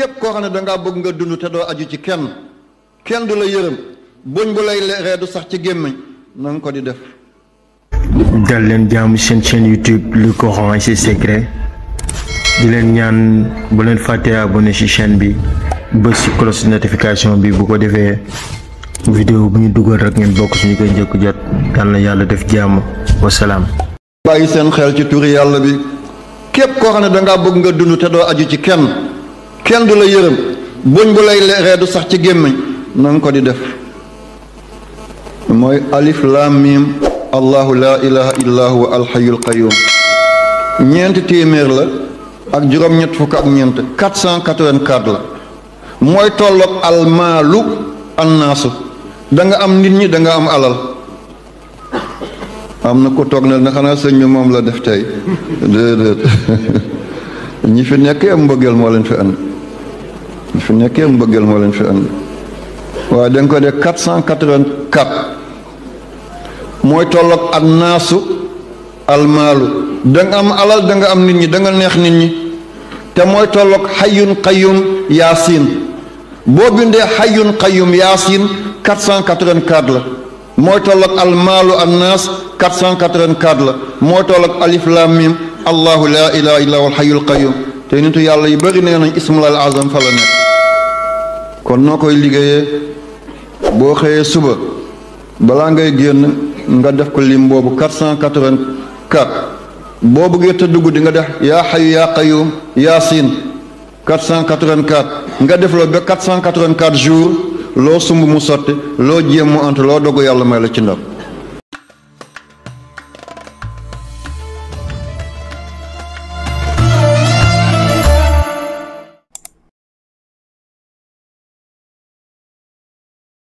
képp koo xam ne dangaa bëgg nga dund te doo aju ci kenn du la yërëm buñ bu lay reedu sax ci gémmiñ na nga ko di def. dal leen jaamu seen chaîne YouTube Le Coran et ses secrets di leen ñaan bu leen fàttee abonné ci chaîne bi bës ci cloche notification bi bu ko defee vidéo bu ñu dugal rek ngeen bokk ci ñu koy njëkk jot. yal na yàlla def jàmm wasalaam. bàyyi seen xel ci turi yàlla bi képp koo xam ne dangaa bëgg nga dund te doo aju ci kenn du la yërëm buñ bu lay reedu sax ci gémmiñ na nga ko di def. mooy alif lam mim allahu la ilaha illa huwa alxayul qayyum ñeenti téeméer la ak juróom-ñett fukk ak ñeent 484 la mooy tolloog almaalu annaasu da nga am nit ñi da nga am alal. am na ko toog na ne xanaa sëñ bi moom la def tey déedéet ñi fi nekkee mbëggeel moo leen fi andi ñi fi nekkee mbëggeel moo leen fi andi waaye da nga ko def 484 mooy tolloog ak naasu almaalu da nga am alal da nga am nit ñi da nga neex nit ñi te mooy tolloog xayyun qayyum yaasin boo bindee xayyun qayyum yaasin 484 la mooy tolloog almaalu annaas 484 la mooy tolloog alif lam mim allahu la ilaha illa huwal hayyul qayyum te nitu yàlla yu bëri nee nañ ismul azam fa la nekk. kon noo koy liggéeyee boo xëyee suba balaa ngay génn nga def ko lim boobu 484 boo bëggee tëdd guddi nga def yaa hayyu yaa qayyum yaasin 484 nga def la ba 484 jours loo sumb mu sotti loo jéem mu ant loo dogu yàlla may la ci ndam.